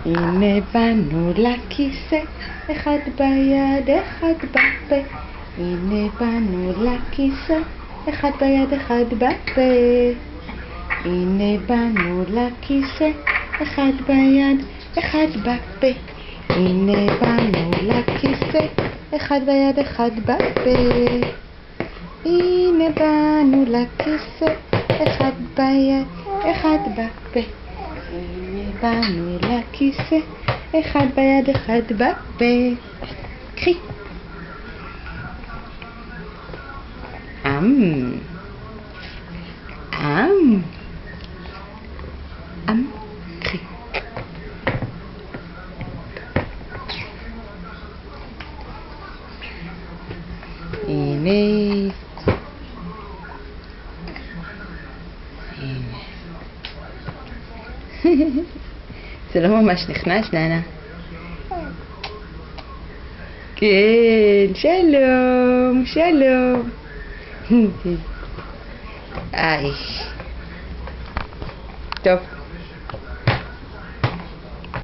הנה באנו לכיסא, אחד ביד, אחד בפה. הנה באנו לכיסא, אחד ביד, אחד בפה. הנה באנו לכיסא, אחד ביד, אחד בפה. הנה באנו לכיסא, אחד ביד, אחד בפה. הנה באנו לכיסא, אחד ביד, אחד בפה. הנה באנו לכיסא, אחד ביד, אחד בפה. קחי. קחי. הנה. זה לא ממש נכנס, ננה. כן, שלום, שלום. איי. טוב.